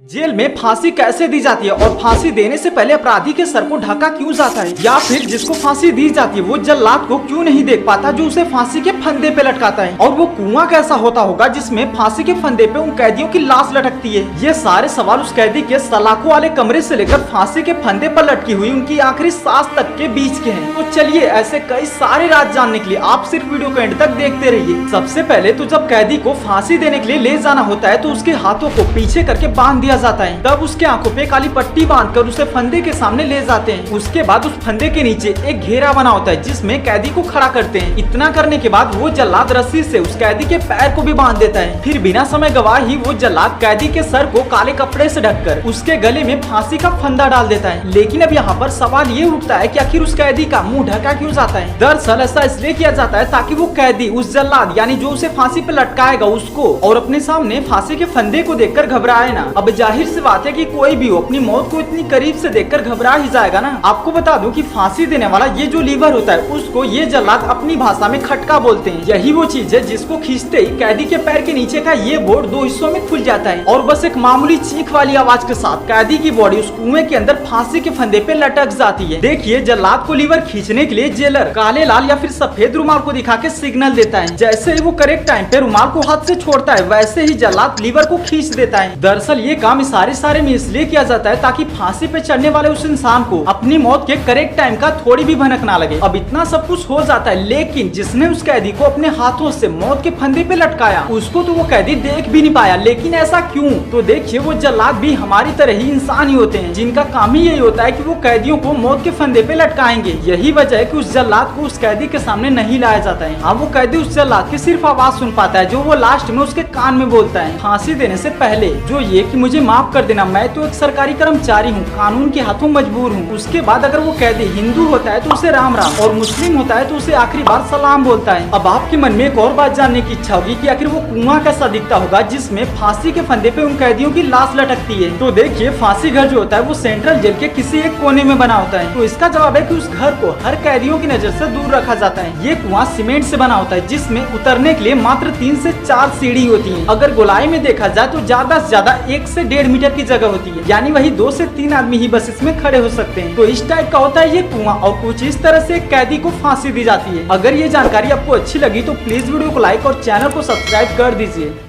Jail में फांसी कैसे दी जाती है और फांसी देने से पहले अपराधी के सर को ढका क्यों जाता है, या फिर जिसको फांसी दी जाती है वो जल्लाद को क्यों नहीं देख पाता जो उसे फांसी के फंदे पे लटकाता है, और वो कुआं कैसा होता होगा जिसमें फांसी के फंदे पे उन कैदियों की लाश लटकती है। ये सारे सवाल उस कैदी के सलाखों वाले कमरे से लेकर फांसी के फंदे पर लटकी हुई उनकी आखिरी सांस तक के बीच के हैं। तो चलिए ऐसे कई सारे राज जानने के लिए आप सिर्फ वीडियो को एंड तक देखते रहिए। सबसे पहले तो जब कैदी को फांसी देने के लिए ले जाना होता है तो उसके हाथों को पीछे करके बांध दिया जाता है, तब उसके आंखों पे काली पट्टी बांधकर उसे फंदे के सामने ले जाते हैं। उसके बाद उस फंदे के नीचे एक घेरा बना होता है जिसमें कैदी को खड़ा करते हैं। इतना करने के बाद वो जल्लाद रस्सी से उस कैदी के पैर को भी बांध देता है। फिर बिना समय गवाए ही वो जल्लाद कैदी के सर को काले कपड़े से ढककर उसके गले में फांसी का फंदा डाल देता है। लेकिन अब यहाँ पर सवाल ये उठता है कि आखिर उस कैदी का मुंह ढका क्यों जाता है। दरअसल ऐसा इसलिए किया जाता है ताकि वो कैदी उस जल्लाद यानी जो उसे फांसी पे लटकाएगा उसको और अपने सामने फांसी के फंदे को देखकर घबराए ना। अब जाहिर सी बात है कि कोई भी हो अपनी मौत को इतनी करीब से देखकर घबरा ही जाएगा ना। आपको बता दूं कि फांसी देने वाला ये जो लीवर होता है उसको ये जल्लाद अपनी भाषा में खटका बोलते हैं। यही वो चीज है जिसको खींचते ही कैदी के पैर के नीचे का ये बोर्ड दो हिस्सों में खुल जाता है और बस एक मामूली चीख वाली आवाज के साथ कैदी की बॉडी उस कुएं के अंदर फांसी के फंदे पे लटक जाती है। देखिए जल्लाद को लीवर खींचने के लिए जेलर काले लाल या फिर सफेद रुमाल को दिखा के सिग्नल देता है। जैसे ही वो करेक्ट टाइम पे रुमाल को हाथ से छोड़ता है वैसे ही जल्लाद लीवर को खींच देता है। दरअसल ये काम सारे में इसलिए किया जाता है ताकि फांसी पे चढ़ने वाले उस इंसान को अपनी मौत के करेक्ट टाइम का थोड़ी भी भनक ना लगे। अब इतना सब कुछ हो जाता है लेकिन जिसने उस कैदी को अपने हाथों से मौत के फंदे पे लटकाया उसको तो वो कैदी देख भी नहीं पाया। लेकिन ऐसा क्यों? तो देखिए वो जल्लाद भी हमारी तरह ही इंसान ही होते हैं जिनका काम ही यही होता है कि वो कैदियों को मौत के फंदे पे लटकाएंगे। यही वजह है कि उस जल्लाद को उस कैदी के सामने नहीं लाया जाता है। अब वो कैदी उस जल्लाद की सिर्फ आवाज सुन पाता है जो वो लास्ट में उसके कान में बोलता है फांसी देने से पहले, जो ये कि मुझे माफ कर देना, मैं तो एक सरकारी कर्मचारी हूँ, कानून के हाथों मजबूर हूँ। उसके बाद अगर वो कैदी हिंदू होता है तो उसे राम राम और मुस्लिम होता है तो उसे आखिरी बार सलाम बोलता है। अब आपके मन में एक और बात जानने की इच्छा होगी कि आखिर वो कुआं कैसा दिखता होगा जिसमें फांसी के फंदे पे उन कैदियों की लाश लटकती है। तो देखिए फांसी घर जो होता है वो सेंट्रल जेल के किसी एक कोने में बना होता है। तो इसका जवाब है कि उस घर को हर कैदियों की नजर से दूर रखा जाता है। ये कुआं सीमेंट से बना होता है जिसमें उतरने के लिए मात्र 3 से 4 सीढ़ी होती है। अगर गोलाई में देखा जाए तो ज्यादा से ज्यादा 1 से 1.5 मीटर की जगह होती है, यानी वही 2 से 3 आदमी ही बस इसमें खड़े हो सकते हैं। तो इस टाइप का होता है ये कुआं और कुछ इस तरह से कैदी को फांसी दी जाती है। अगर ये जानकारी आपको अच्छी लगी तो प्लीज वीडियो को लाइक और चैनल को सब्सक्राइब कर दीजिए।